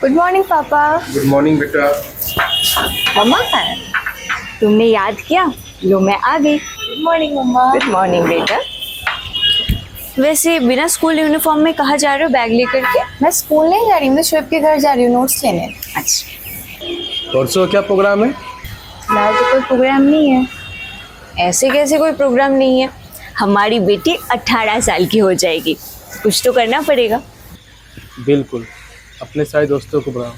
Good morning पापा। Good morning बेटा। मम्मा कहाँ है? तुमने याद किया, लो मैं आ गई। गुड मॉर्निंग मम्मा। गुड मॉर्निंग बेटा। वैसे बिना स्कूल यूनिफॉर्म में कहाँ जा रहे हो बैग लेकर के? मैं स्कूल नहीं जा रही हूँ, मैं शुएब के घर जा रही हूँ नोट्स लेने। अच्छा, परसों क्या प्रोग्राम है? फिलहाल तो कोई प्रोग्राम नहीं है। ऐसे कैसे कोई प्रोग्राम नहीं है? हमारी बेटी 18 साल की हो जाएगी, कुछ तो करना पड़ेगा। बिल्कुल, अपने सारे दोस्तों को बुलाओ,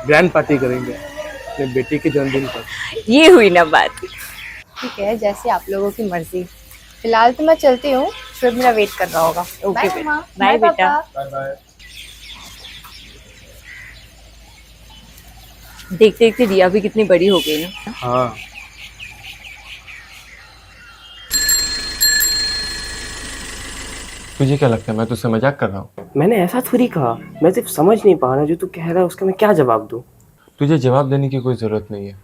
ग्रैंड पार्टी करेंगे अपने बेटी के जन्मदिन पर। ये हुई ना बात। ठीक है, जैसे आप लोगों की मर्जी। फिलहाल तो मैं चलती हूँ, शुएब मेरा वेट कर रहा होगा। ओके बेटा। बाय बेटा। Bye bye. देखते देखते रिया भी कितनी बड़ी हो गई ना। हाँ, तुझे क्या लगता है मैं तुझसे मजाक कर रहा हूँ? मैंने ऐसा थोड़ी कहा, मैं सिर्फ समझ नहीं पा रहा जो तू कह रहा है उसका मैं क्या जवाब दूँ। तुझे जवाब देने की कोई ज़रूरत नहीं है।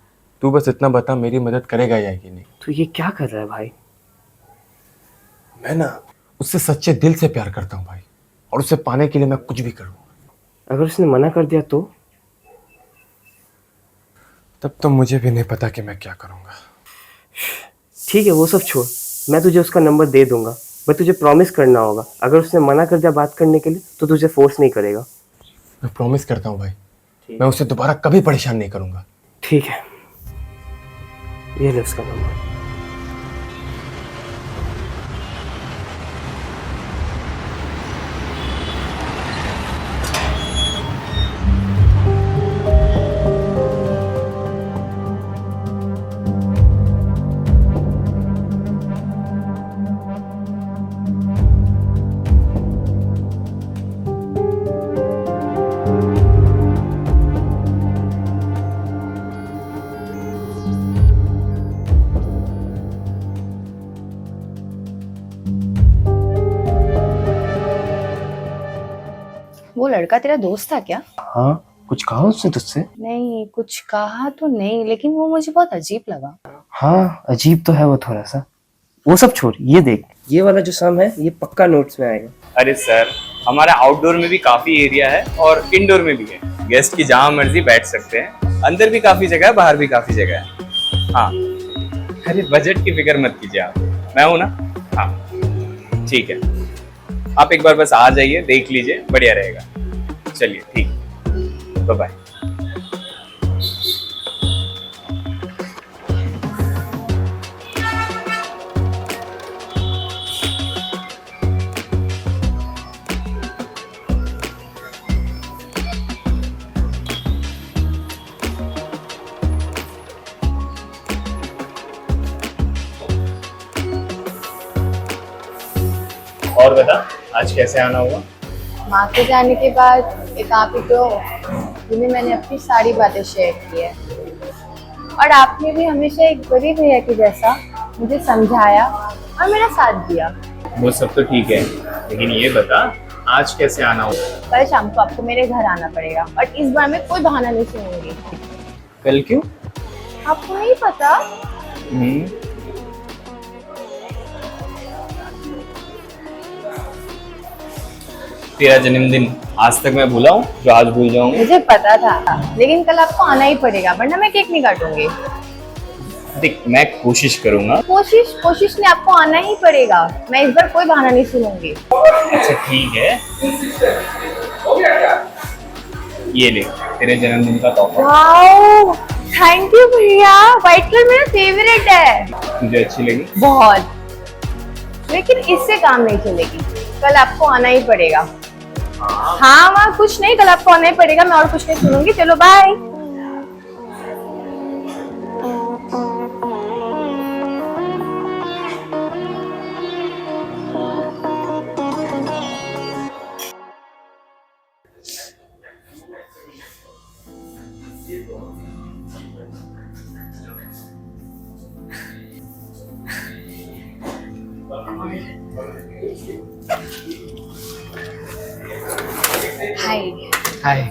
तू बस इतना बता मेरी मदद करेगा या कि नहीं। तू ये क्या कर रहा है भाई? मैं ना उससे सच्चे दिल से प्यार करता हूँ भाई, और उसे पाने के लिए मैं कुछ भी करूँगा। अगर उसने मना कर दिया तो? तब तो मुझे भी नहीं पता कि मैं क्या करूँगा। ठीक है, वो सब छोड़, मैं तुझे उसका नंबर दे दूंगा, बट तुझे प्रॉमिस करना होगा अगर उसने मना कर दिया बात करने के लिए तो तुझे फोर्स नहीं करेगा। मैं प्रॉमिस करता हूँ भाई, मैं उसे दोबारा कभी परेशान नहीं करूँगा। ठीक है, ये ले उसका नंबर। वो लड़का तेरा दोस्त था क्या? हाँ, कुछ कहा उसने तुझसे? नहीं, कुछ कहा तो नहीं, लेकिन वो मुझे बहुत अजीब लगा। हाँ, अजीब तो है वो थोड़ा सा। वो सब छोड़, ये देख, ये वाला जो सम है ये पक्का नोट्स में आएगा। अरे सर, हमारा आउटडोर में भी काफी एरिया है और इंडोर में भी है। गेस्ट की जहां मर्जी बैठ सकते हैं। अंदर भी काफी जगह है, बाहर भी काफी जगह है। हाँ, अरे बजट की फिक्र मत कीजिए आप, मैं हूं ना। हाँ ठीक है, आप एक बार बस आ जाइए, देख लीजिए, बढ़िया रहेगा। चलिए ठीक, बाय बाय। और बता, आज कैसे आना हुआ? माँ के जाने के बाद एक आप ही तो जिन्हें मैंने अपनी सारी बातें शेयर की है, और आपने भी हमेशा एक गरीब भैया के जैसा मुझे समझाया और मेरा साथ दिया। वो सब तो ठीक है, लेकिन ये बता आज कैसे आना हुआ? कल शाम को आपको मेरे घर आना पड़ेगा, और इस बार मैं कोई बहाना नहीं सुनूंगी। कल क्यों? आपको नहीं पता? तेरा जन्मदिन आज तक मैं भूला हूँ जो आज भूल जाऊंगा? मुझे पता था, लेकिन कल आपको आना ही पड़ेगा, वरना मैं केक नहीं काटूंगी। देख, मैं कोशिश करूंगा। कोशिश ने आपको आना ही पड़ेगा। मैं इस बार कोई बहाना नहीं सुनूंगी। अच्छा ठीक है, ये ले तेरे जन्मदिन का तोहफा। वाओ, थैंक यू भैया। व्हाइट कलर मेरा फेवरेट है। तुझे अच्छी लगी? बहुत, लेकिन इससे काम नहीं चलेगी। कल आपको आना ही पड़ेगा। हाँ वहाँ कुछ नहीं, कल आपको आना ही पड़ेगा। मैं और कुछ नहीं सुनूंगी। चलो बाय। हाय। हाय,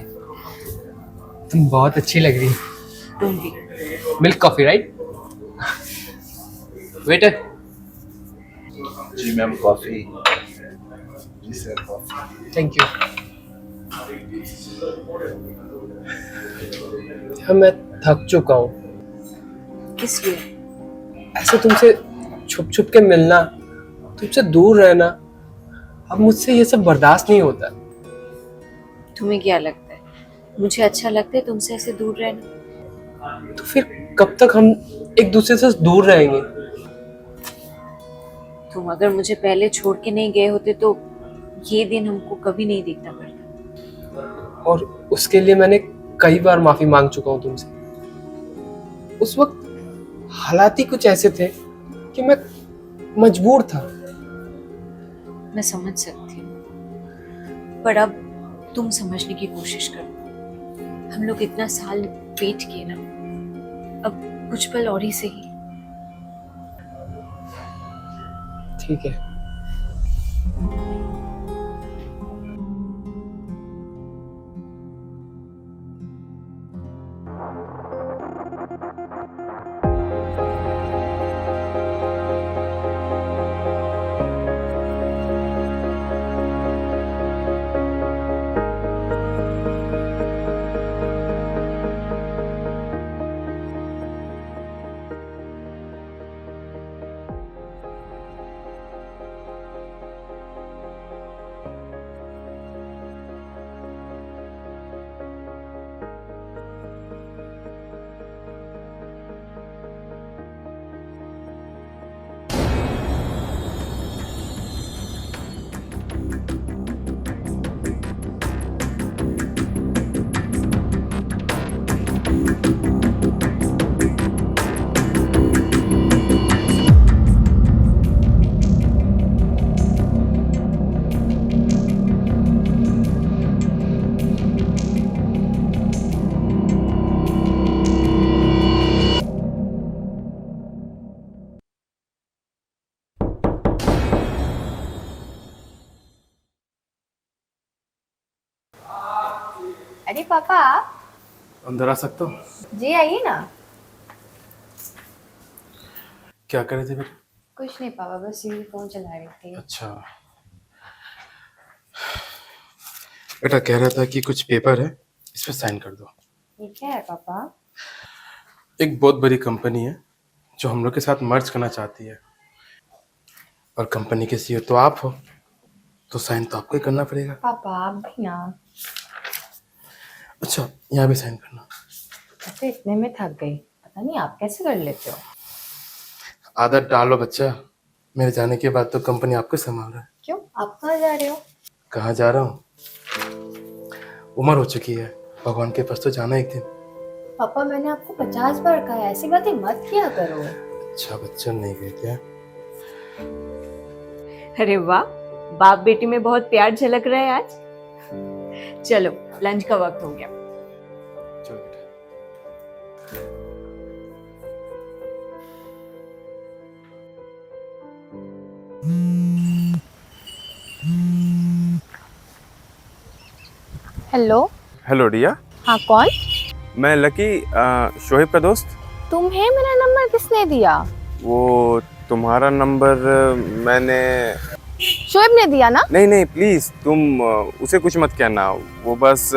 तुम बहुत अच्छी लग रही हो। तुम भी। Milk coffee right? वेटर। जी मैम, कॉफी। जी सर, कॉफी। Thank you. हाँ, मैं थक चुका हूँ। किस लिए? ऐसे तुमसे छुप छुप के मिलना, तुमसे दूर रहना, अब मुझसे ये सब बर्दाश्त नहीं होता। तुम्हें क्या लगता है मुझे अच्छा लगता है तुमसे ऐसे दूर रहना? तो फिर कब तक हम एक दूसरे से दूर रहेंगे? तुम अगर मुझे पहले छोड़ के नहीं गए होते तो ये दिन हमको कभी नहीं देखना पड़ता। और उसके लिए मैंने कई बार माफी मांग चुका हूँ तुमसे। उस वक्त हालात ही कुछ ऐसे थे कि मैं मजबूर था। मैं समझ सकती हूँ, पर अब तुम समझने की कोशिश करो। हम लोग इतना साल वेट किए ना, अब कुछ पल और ही सही। ठीक है। अरे पापा। अंदर आ सकता हूँ? जी आइए ना। क्या कर रहे थे बेटा? कुछ नहीं पापा, बस यूं ही फोन चला रही थी। अच्छा बेटा, कह रहा था कि कुछ पेपर है, इस पे साइन कर दो। ये क्या है पापा? एक बहुत बड़ी कंपनी है जो हम लोग के साथ मर्ज करना चाहती है, और कंपनी के सीईओ तो आप हो, तो साइन तो आपको ही करना पड़ेगा। पापा आप भी ना। अच्छा, यहाँ भी साइन करना। ऐसे इतने में थक गई, पता नहीं आप कैसे कर लेते हो। आदत डालो बच्चा, मेरे जाने के बाद तो कंपनी आपको संभाल रहा है। क्यों, आप कहाँ जा रहे हो? कहाँ जा रहा हूँ? उम्र हो चुकी है, भगवान के पास तो जाना एक दिन। पापा मैंने आपको 50 बार कहा है, ऐसी बातें मत किया करो। अच्छा बच्चा, नहीं गए क्या? अरे वाह, बाप बेटी में बहुत प्यार झलक रहा है आज। चलो लंच का वक्त हो गया। चलो बेटा। हेलो। हेलो रिया, हाँ कौन? मैं लकी, शोहेब का दोस्त। तुम्हें मेरा नंबर किसने दिया? वो तुम्हारा नंबर मैंने... शोएब ने दिया ना? नहीं नहीं प्लीज, तुम उसे कुछ मत कहना, वो बस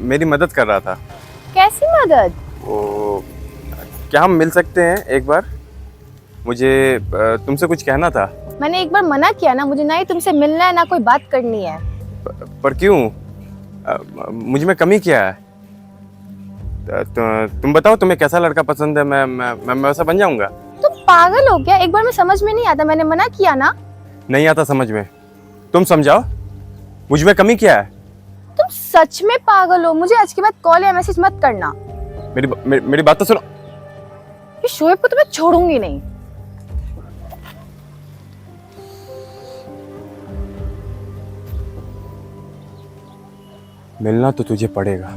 मेरी मदद कर रहा था। कैसी मदद? वो क्या हम मिल सकते हैं एक बार? मुझे तुमसे कुछ कहना था। मैंने एक बार मना किया ना, मुझे ना ही तुमसे मिलना है ना कोई बात करनी है। पर क्यों? मुझ में कमी क्या है? तुम बताओ, तुम्हें कैसा लड़का पसंद है, मैं वैसा बन जाऊंगा। तुम पागल हो क्या? एक बार में समझ में नहीं आता, मैंने मना किया ना। नहीं आता समझ में? तुम समझाओ, मुझ में कमी क्या है? तुम सच में पागल हो, मुझे आज के बाद कॉल या मैसेज मत करना। मेरी बात तो सुनो। ये शोएब को तो मैं छोड़ूंगी नहीं। मिलना तो तुझे पड़ेगा,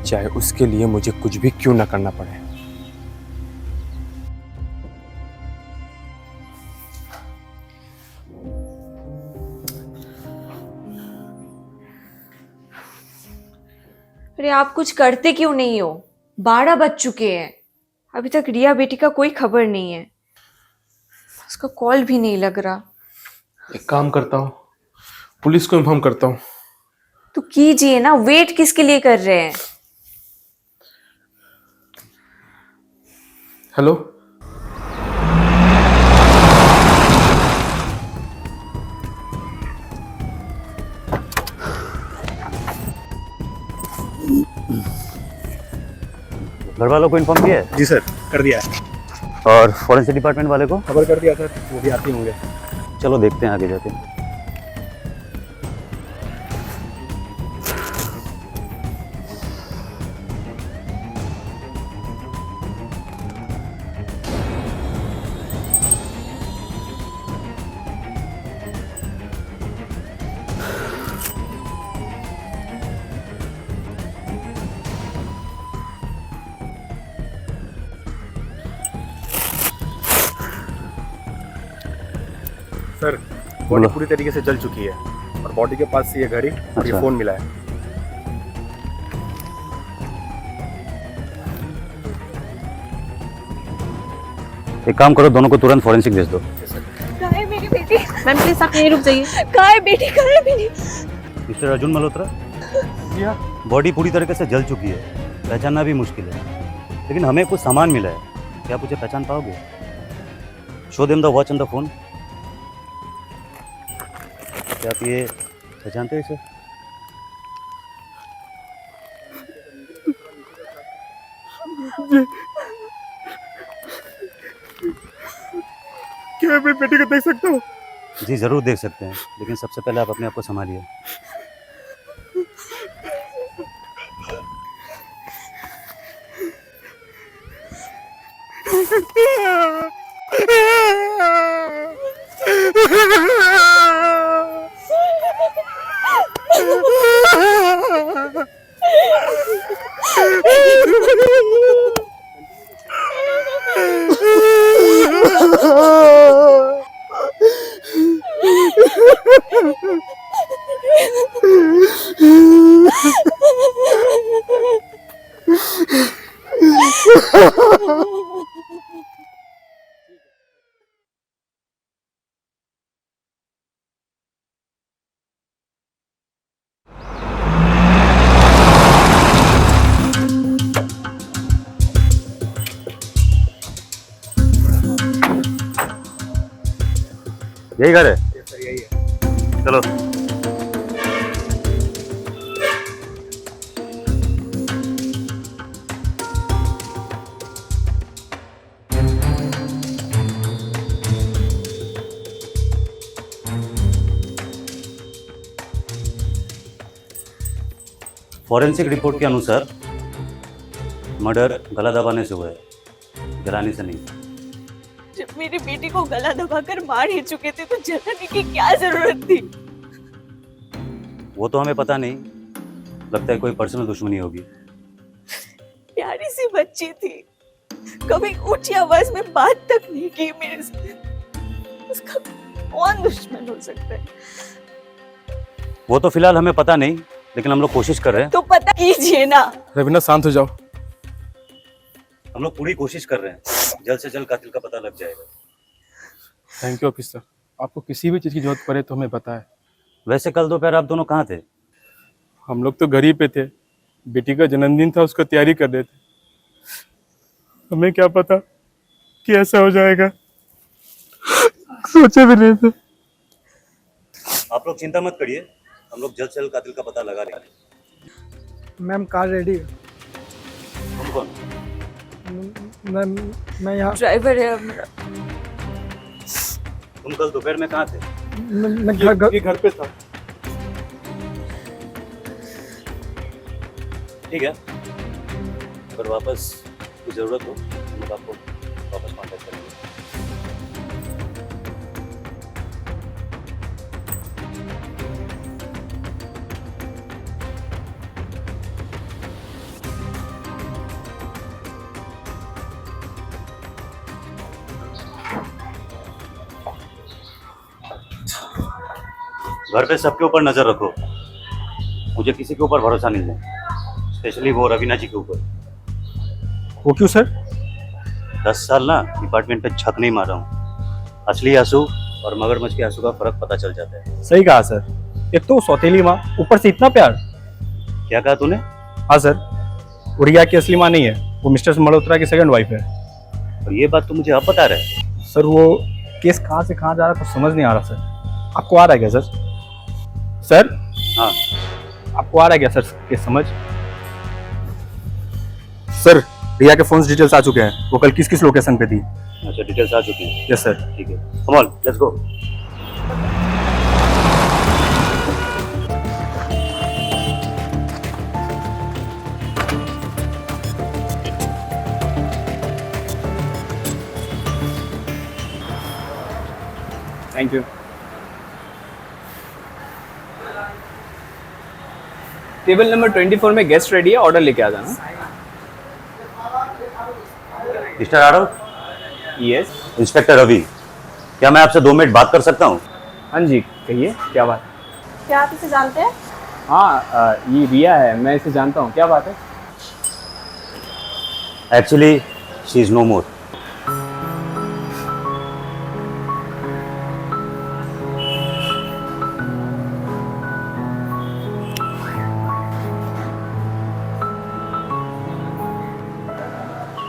चाहे उसके लिए मुझे कुछ भी क्यों ना करना पड़े। अरे आप कुछ करते क्यों नहीं हो? 12 बज चुके हैं, अभी तक रिया बेटी का कोई खबर नहीं है। उसका कॉल भी नहीं लग रहा। एक काम करता हूँ, पुलिस को इन्फॉर्म करता हूँ। तो कीजिए ना, वेट किसके लिए कर रहे हैं? हेलो। घर वालों को इन्फॉर्म किया है? जी सर, कर दिया है। और फॉरेंसिक डिपार्टमेंट वाले को? खबर कर दिया सर, वो भी आते होंगे। चलो देखते हैं आगे जाके। सर, बॉडी बोलो। पूरी तरीके से जल चुकी है और बॉडी के पास से ये घड़ी और ये अच्छा। फोन मिला है। एक काम करो, दोनों को तुरंत फॉरेंसिक भेज दो। कहाँ है मेरी बेटी? मैम प्लीज आप यहीं रुक जाइए। कहाँ है बेटी? कहाँ है मेरी? मिस्टर अर्जुन मल्होत्रा, बॉडी पूरी तरीके से जल चुकी है, पहचानना भी मुश्किल है, लेकिन हमें कुछ सामान मिला है। क्या आप उसे पहचान पाओगे? Show them the watch on the phone. क्या आप ये पहचानते हो इसे? क्या मैं बेटी को देख सकता हूँ? जी जरूर देख सकते हैं, लेकिन सबसे पहले आप अपने आप को संभालिए। यही घर है? सर यही है। चलो। फॉरेंसिक रिपोर्ट के अनुसार मर्डर गला दबाने से हुआ है, जलाने से नहीं। जब मेरी बेटी को गला दबाकर मार ही चुके थे तो जलाने की क्या जरूरत थी? वो तो हमें पता नहीं, लगता है कोई पर्सनल दुश्मनी होगी। प्यारी सी बच्ची थी, कभी ऊंची आवाज में बात तक नहीं की मेरे से। उसका कौन दुश्मन हो सकता है? वो तो फिलहाल हमें पता नहीं, लेकिन हम लोग कोशिश कर रहे हैं। तो पता कीजिए ना। रवीना शांत हो जाओ। हम लोग पूरी कोशिश कर रहे हैं, जल्द से जल्द कातिल का पता लग जाएगा। थैंक यू ऑफिसर, आपको किसी भी चीज़ की जरूरत पड़े तो हमें बताएं। वैसे कल दोपहर आप दोनों कहाँ थे? हम लोग तो घर ही पे थे, बेटी का जन्मदिन था, उसका तैयारी कर रहे थे। हमें क्या पता कि ऐसा हो जाएगा, सोचे भी नहीं थे। आप लोग चिंता मत करिए, हम लोग जल्द से जल्द कातिल का पता लगा लेंगे। मैम कार रेडी है। तुम कौन? मैं यहाँ ड्राइवर है मेरा। तुम कल दोपहर में कहाँ थे? मैं ये घर पे था। ठीक है, अगर वापस की जरूरत हो तो मैं आपको वापस कांटेक्ट करेंगे। घर पे सबके ऊपर नजर रखो, मुझे किसी के ऊपर भरोसा नहीं है, स्पेशली वो रवीना जी के ऊपर। वो क्यों सर? 10 साल ना डिपार्टमेंट पे छत नहीं मारा हूँ, असली आंसू और मगरमच्छ के आंसू का फर्क पता चल जाता है। सही कहा सर। एक तो सौतेली माँ, ऊपर से इतना प्यार। क्या कहा तूने? हाँ सर, वो रिया की असली माँ नहीं है, वो मिस्टर मल्होत्रा की सेकंड वाइफ है। और ये बात तो मुझे अब बता रहा है। सर वो केस कहाँ से कहाँ जा रहा है कुछ समझ नहीं आ रहा सर। आपको आ रहा है क्या सर? सर हाँ, आपको आ रहा है क्या सर केस समझ? सर रिया के फोन डिटेल्स आ चुके हैं, वो कल किस किस लोकेशन पे थी। अच्छा, डिटेल्स आ चुकी हैं। Yes sir. ठीक है, come on, let's go. Thank you. Table number 24 में गेस्ट रेडी है, ऑर्डर लेके आ जाना। Mister Aarav, yes. Inspector Ravi, क्या मैं आपसे 2 मिनट बात कर सकता हूँ? हाँ जी, कहिए क्या बात? क्या आप इसे जानते हैं? हाँ, ये रिया है, मैं इसे जानता हूँ, क्या बात है? एक्चुअली शी इज नो मोर।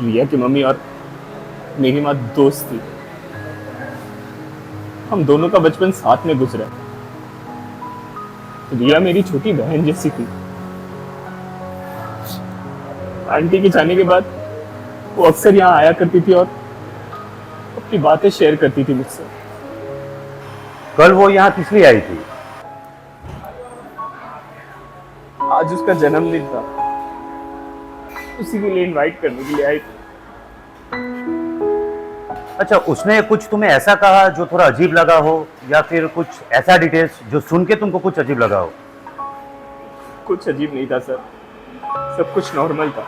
रिया की मम्मी और मेरी माँ दोस्त थी। हम दोनों का बचपन साथ में गुजरा। रिया मेरी छोटी बहन जैसी थी। आंटी के जाने के बाद वो अक्सर यहाँ आया करती थी और अपनी बातें शेयर करती थी मुझसे। कल वो यहाँ किस लिए आई थी? आज उसका जन्मदिन था, उसी के लिए इनवाइट करने के लिए आई थी। अच्छा, उसने कुछ तुम्हें ऐसा कहा जो थोड़ा अजीब लगा हो, या फिर कुछ ऐसा डिटेल्स जो सुन के तुमको कुछ अजीब लगा हो? कुछ अजीब नहीं था सर, सब कुछ नॉर्मल था।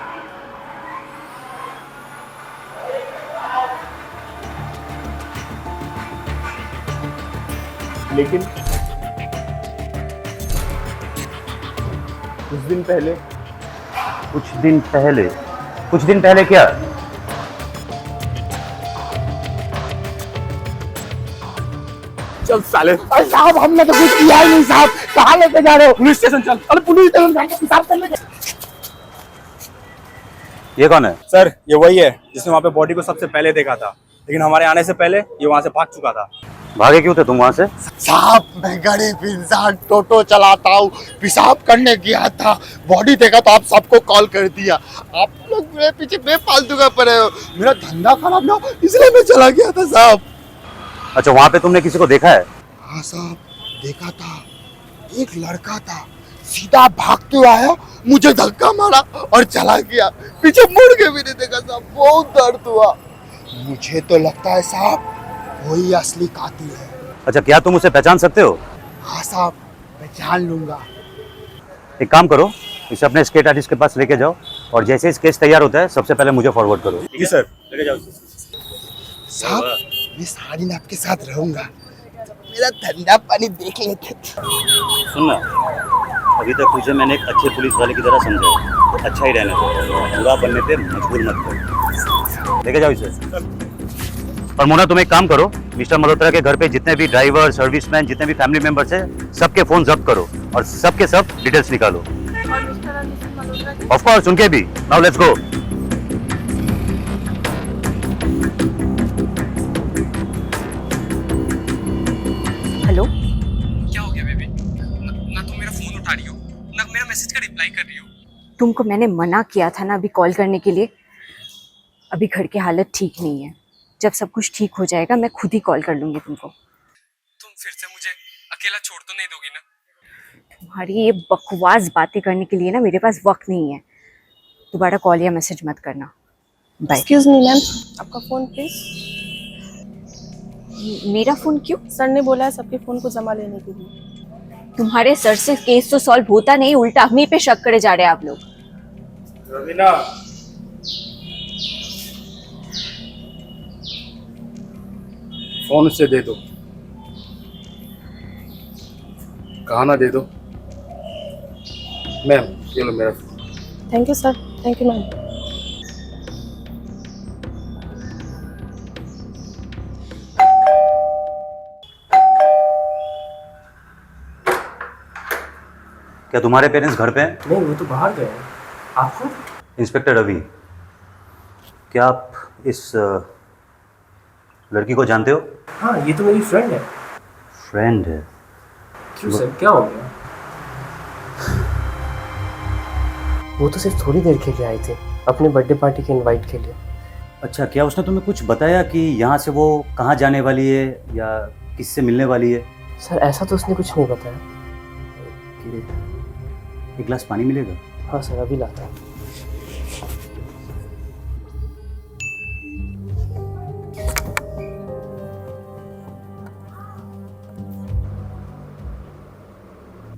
लेकिन कुछ दिन पहले क्या? चल साले। साहब हमने तो कुछ किया ही नहीं साहब, कहाँ लेके जा रहे हो? पुलिस स्टेशन चल। अरे पुलिस स्टेशन जाके हिसाब करने के। ये कौन है? सर ये वही है जिसने वहाँ पे बॉडी को सबसे पहले देखा था, लेकिन हमारे आने से पहले ये वहाँ से भाग चुका था। भागे क्यों थे तुम वहां से? साहब मैं गरीब इंसान, टोटो चलाता हूँ, पेशाब करने गया था, बॉडी देखा तो आप सबको कॉल कर दिया। आप लोग मेरे पीछे बेफालतू का पड़े हो, मेरा धंधा खराब ना हो इसलिए मैं चला गया था साहब। अच्छा, वहां पे तुमने किसी को देखा है? हाँ साहब देखा था, एक लड़का था, सीधा भागते हुए आया, मुझे धक्का मारा और चला गया, पीछे मुड़ के भी नहीं देखा साहब, बहुत दर्द हुआ। मुझे तो लगता है साहब वही असली कातिल है। अच्छा, क्या तुम उसे पहचान सकते हो? हाँ साहब पहचान लूंगा। एक काम करो, इसे अपने स्केट आर्टिस्ट के पास लेके जाओ, और जैसे ही स्केच तैयार होता है सबसे पहले मुझे फॉरवर्ड करो। जी सर। लेके जाओ। साहब मैं सारी दिन आपके साथ रहूंगा, मेरा धंधा पानी देख लेते। सुनना, अभी तक तुझे मैंने एक अच्छे पुलिस वाले की तरह समझा है, तो अच्छा ही रहना चाहिए, बुरा बनने पे मजबूर मत करो। लेके जाओ इसे। और मोना, तुम एक काम करो, मिस्टर मल्होत्रा के घर पे जितने भी ड्राइवर, सर्विसमैन, जितने भी फैमिली मेंबर्स हैं, सबके फोन जब्त करो और सबके सब डिटेल्स निकालो। ऑफ कोर्स उनके भी। Now let's go. हेलो, क्या हो गया बेबी? ना तुम मेरा फोन उठा रही हो, ना मेरा मैसेज का रिप्लाई कर रही हो। तुमको मैंने मना किया था ना अभी कॉल करने के लिए। अभी घर की हालत ठीक नहीं है, जब सब कुछ ठीक हो जाएगा मैं खुद ही कॉल कर लूंगी तुमको। तुम फिर से मुझे अकेला छोड़ तो नहीं दोगी ना? तुम्हारी ये बकवास बातें करने के लिए ना मेरे पास वक्त नहीं है। दोबारा कॉल या मैसेज मत करना। बाय। एक्सक्यूज मी मैम, आपका फोन प्लीज। मेरा फोन क्यों? सर ने बोला है सबके फोन को जमा लेने के लिए। तुम्हारे सर से केस तो सॉल्व होता नहीं, उल्टा हम ही पे शक करे जा रहे हैं आप लोग। रवीना, फोन उससे दे दो। कहा ना दे दो। मैम ये लो मेरा phone. Thank you sir. Thank you ma'am. क्या तुम्हारे पेरेंट्स घर पे हैं? नहीं, वो तो बाहर गए हैं। आपको? इंस्पेक्टर रवि, क्या आप इस लड़की को जानते हो? हाँ, ये तो मेरी फ्रेंड है। फ्रेंड है? क्यों सर, क्या हो गया? वो तो सिर्फ थोड़ी देर के लिए आई थी, अपने बर्थडे पार्टी के इनवाइट के लिए। अच्छा, क्या उसने तुम्हें कुछ बताया कि यहाँ से वो कहाँ जाने वाली है या किससे मिलने वाली है? सर ऐसा तो उसने कुछ नहीं बताया। एक गिलास पानी मिलेगा? हाँ सर, अभी लाता हूँ।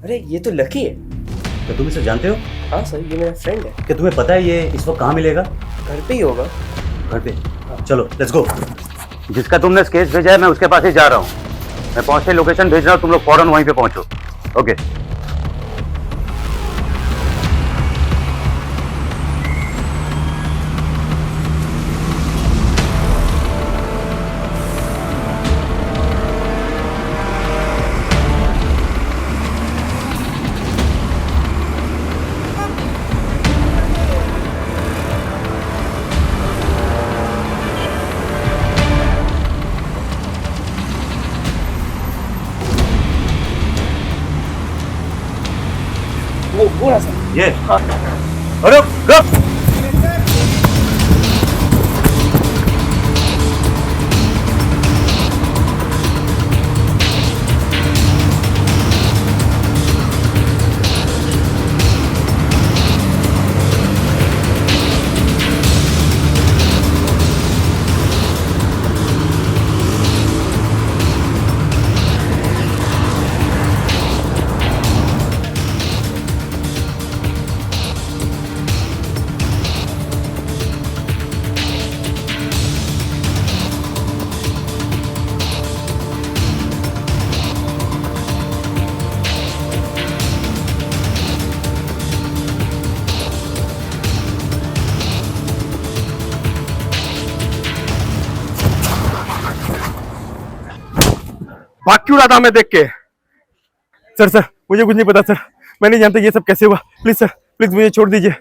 अरे ये तो लकी है। क्या तुम इसे जानते हो? हाँ सर, ये मेरा फ्रेंड है। क्या तुम्हें पता है ये इस वक्त कहाँ मिलेगा? घर पे ही होगा। घर पे? चलो लेट्स गो। जिसका तुमने स्केच भेजा है मैं उसके पास ही जा रहा हूँ। मैं पहुँचते लोकेशन भेज रहा हूँ, तुम लोग फौरन वहीं पे पहुँचो। ओके। वो रहा सर। ये अरे रुक। भाग क्यों रहा था मैं देख के? सर मुझे कुछ नहीं पता सर, मैं नहीं जानता ये सब कैसे हुआ। प्लीज सर, प्लीज मुझे छोड़ दीजिए।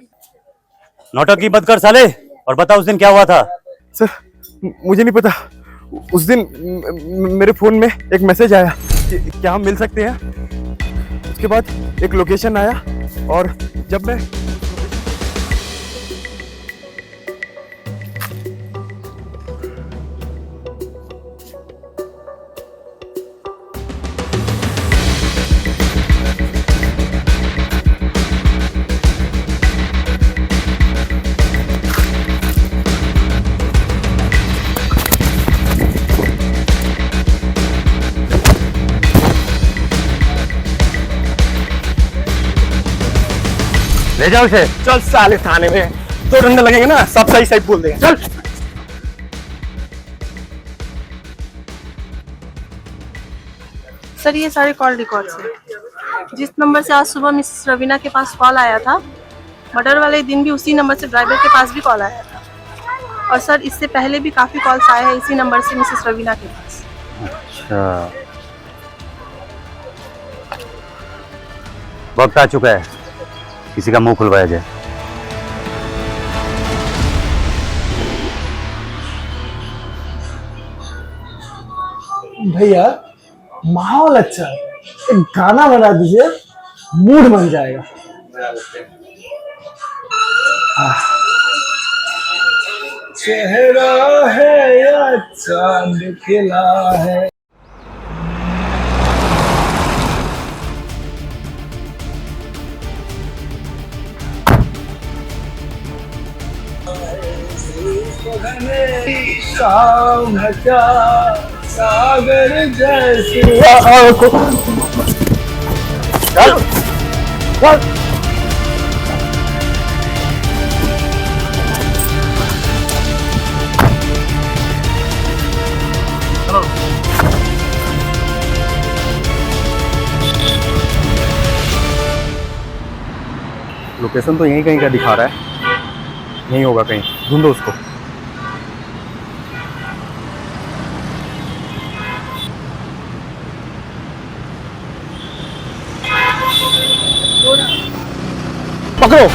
नौटंकी मत कर साले, और बता उस दिन क्या हुआ था? सर मुझे नहीं पता। उस दिन मेरे फोन में एक मैसेज आया कि क्या हम मिल सकते हैं। उसके बाद एक लोकेशन आया और जब मैं ले जाओ इसे। चल साले थाने में 2 डंडे लगेंगे ना, सब सही सही बोल देंगे। चल। सर ये सारे कॉल रिकॉर्ड्स हैं। जिस नंबर से आज सुबह मिसेस रवीना के पास कॉल आया था, मर्डर वाले दिन भी उसी नंबर से ड्राइवर के पास भी कॉल आया था। और सर इससे पहले भी काफ़ी कॉल्स आए हैं इसी नंबर से मिसेस रवीना के पास। अच्छा, वक्त आ चुका है, किसी का मुंह खुलवाया जाए। भैया माहौल अच्छा है, एक गाना बना दीजिए, मूड बन जाएगा। चेहरा है या चांद खिला है। शाम का सागर जैसी चल चल। लोकेशन तो यहीं कहीं का दिखा रहा है, यहीं होगा कहीं, ढूंढो उसको। पकड़ो।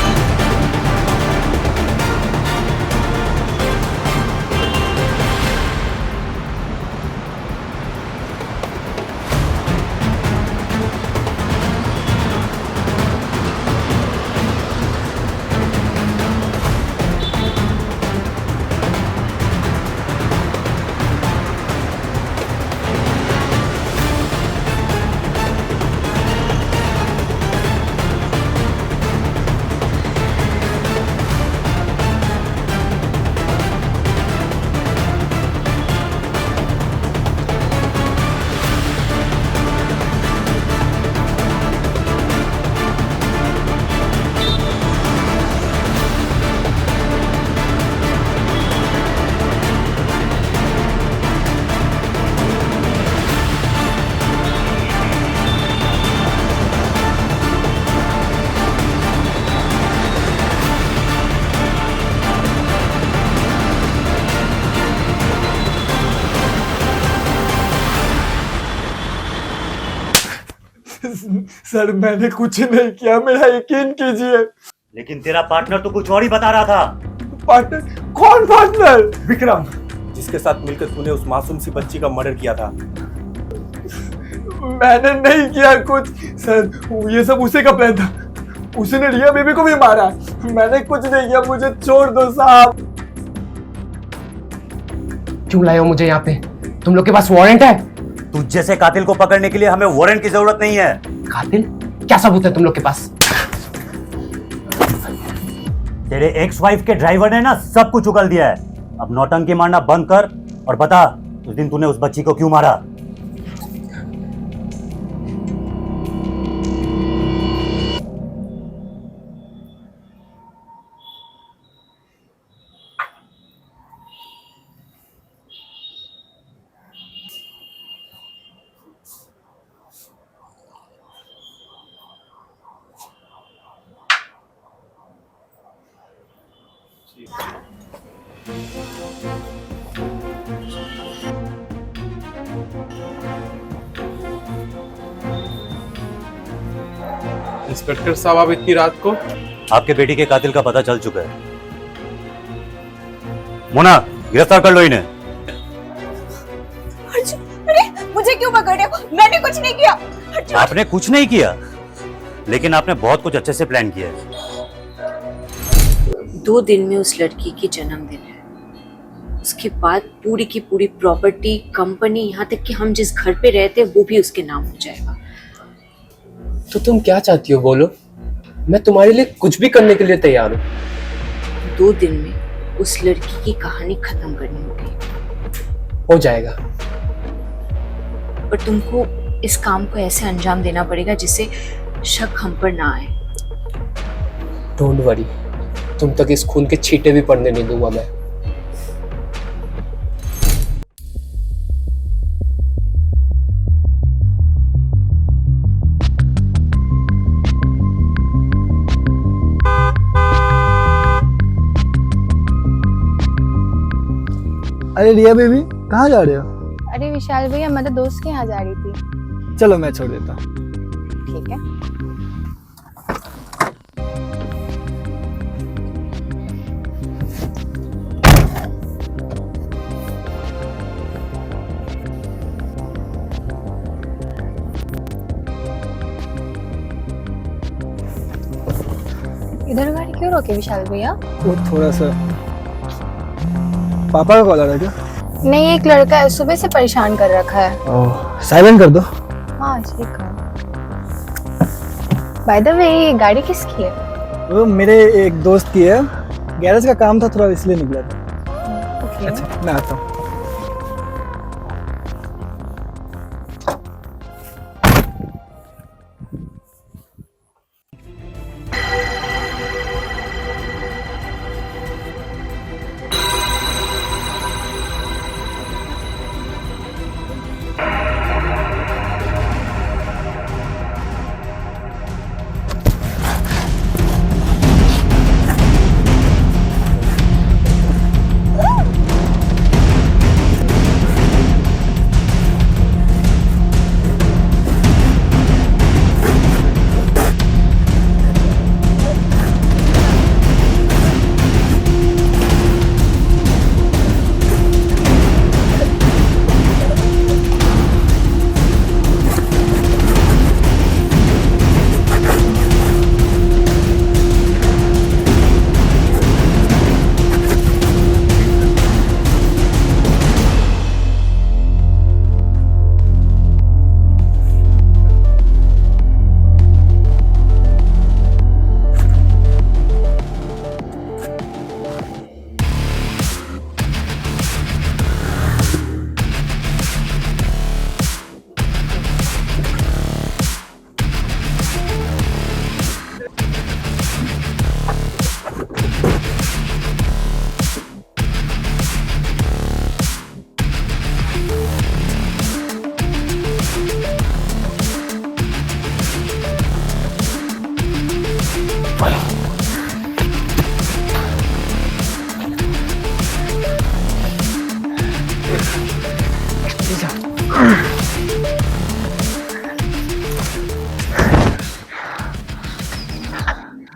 सर मैंने कुछ नहीं किया, मेरा यकीन कीजिए। लेकिन तेरा पार्टनर तो कुछ और ही बता रहा था। पार्टनर? कौन पार्टनर? विक्रम, जिसके साथ मिलकर तूने उस मासूम सी बच्ची का मर्डर किया था। मैंने नहीं किया कुछ सर, ये सब उसी का प्लान था। उसने रिया बेबी को भी मारा, मैंने कुछ नहीं किया, मुझे छोड़ दो साहब। क्यों लाए हो मुझे यहाँ पे? तुम लोग के पास वारंट है? तुझ जैसे कातिल को पकड़ने के लिए हमें वारंट की जरूरत नहीं है। कातिल? क्या सबूत है तुम लोग के पास? तेरे एक्स वाइफ के ड्राइवर ने ना सब कुछ उगल दिया है। अब नौटंकी मारना बंद कर और बता उस दिन तूने उस बच्ची को क्यों मारा। इंस्पेक्टर साहब, आप इतनी रात को? आपके बेटी के कातिल का पता चल चुका है। मोना, गिरफ्तार कर लो इन्हें। अरे मुझे क्यों पकड़ रहे हो? मैंने कुछ नहीं किया। आपने कुछ नहीं किया, लेकिन आपने बहुत कुछ अच्छे से प्लान किया है। 2 दिन में उस लड़की की जन्मदिन है। उसके बाद पूरी की पूरी प्रॉपर्टी, कंपनी, यहाँ तक कि हम जिस घर पे रहते वो भी उसके नाम हो जाएगा। तो तुम क्या चाहती हो बोलो, मैं तुम्हारे लिए कुछ भी करने के लिए तैयार हूँ। 2 दिन में उस लड़की की कहानी खत्म करनी होगी। हो जाएगा। पर तुमको इस काम को ऐसे अंजाम देना पड़ेगा जिससे शक हम पर ना आए। डोंट वरी, तुम तक इस खून के छींटे भी पड़ने नहीं दूंगा मैं। अरे रिया बेबी, कहाँ जा रहे हो? अरे विशाल भैया, मैं तो दोस्त के यहाँ जा रही थी। चलो मैं छोड़ देता हूँ। ठीक है। इधर गाड़ी क्यों रोके विशाल भैया? वो थोड़ा सा पापा का कॉल आ रहा है क्या? नहीं, एक लड़का है, सुबह से परेशान कर रखा है। ओह, साइलेंट कर दो। हाँ ठीक है। बाय द वे, ये गाड़ी किसकी है? वो मेरे एक दोस्त की है, गैरेज का काम था थोड़ा, इसलिए निकला था। ओके। अच्छा, मैं आता हूँ।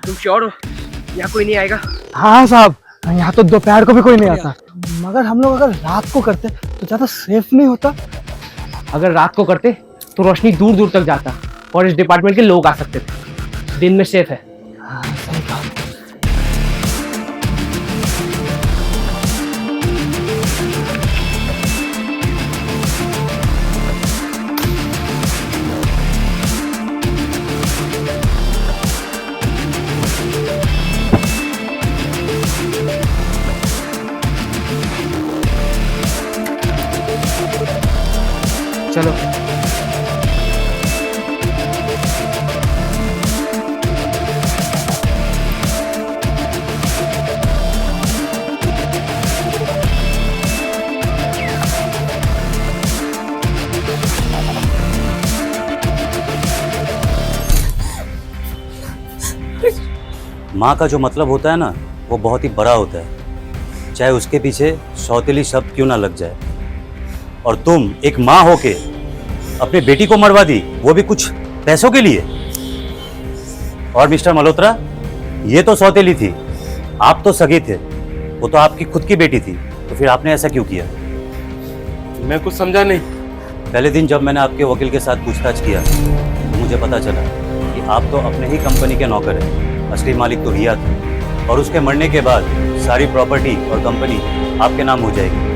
तुम श्योर हो यहाँ कोई नहीं आएगा? हाँ साहब, यहाँ तो दोपहर को भी कोई नहीं आता, मगर हम लोग अगर रात को करते तो ज्यादा सेफ नहीं होता। अगर रात को करते तो रोशनी दूर दूर तक जाता और इस डिपार्टमेंट के लोग आ सकते थे। दिन में सेफ है। हाँ सही कहा। चलो माँ का जो मतलब होता है ना, वो बहुत ही बड़ा होता है, चाहे उसके पीछे सौतेली शब्द क्यों ना लग जाए। और तुम एक माँ होके अपने बेटी को मरवा दी, वो भी कुछ पैसों के लिए। और मिस्टर मल्होत्रा, ये तो सौतेली थी, आप तो सगे थे, वो तो आपकी खुद की बेटी थी, तो फिर आपने ऐसा क्यों किया? मैं कुछ समझा नहीं। पहले दिन जब मैंने आपके वकील के साथ पूछताछ किया तो मुझे पता चला कि आप तो अपने ही कंपनी के नौकर हैं, असली मालिक तो रिया था, और उसके मरने के बाद सारी प्रॉपर्टी और कंपनी आपके नाम हो जाएगी।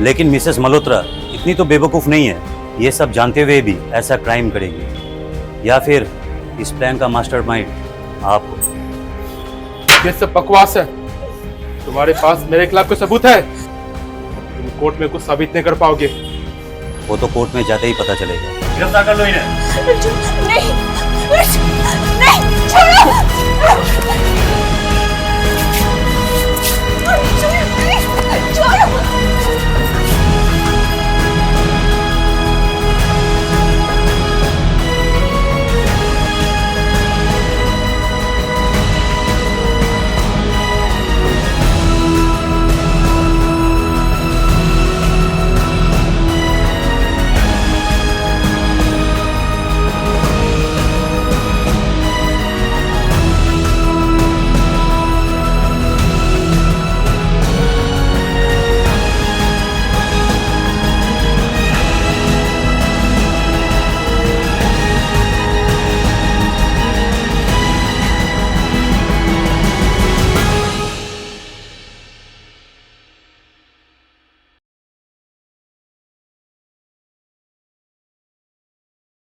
लेकिन मिसेस मल्होत्रा इतनी तो बेवकूफ़ नहीं है, ये सब जानते हुए भी ऐसा क्राइम करेगी। या फिर इस प्लान का मास्टरमाइंड आप हो। ये सब बकवास है। तुम्हारे पास मेरे खिलाफ कोई सबूत है? तुम कोर्ट में कुछ साबित नहीं कर पाओगे। वो तो कोर्ट में जाते ही पता चलेगा। गिरफ्तार कर लो इन्हें। नहीं, नहीं, छोड़ो।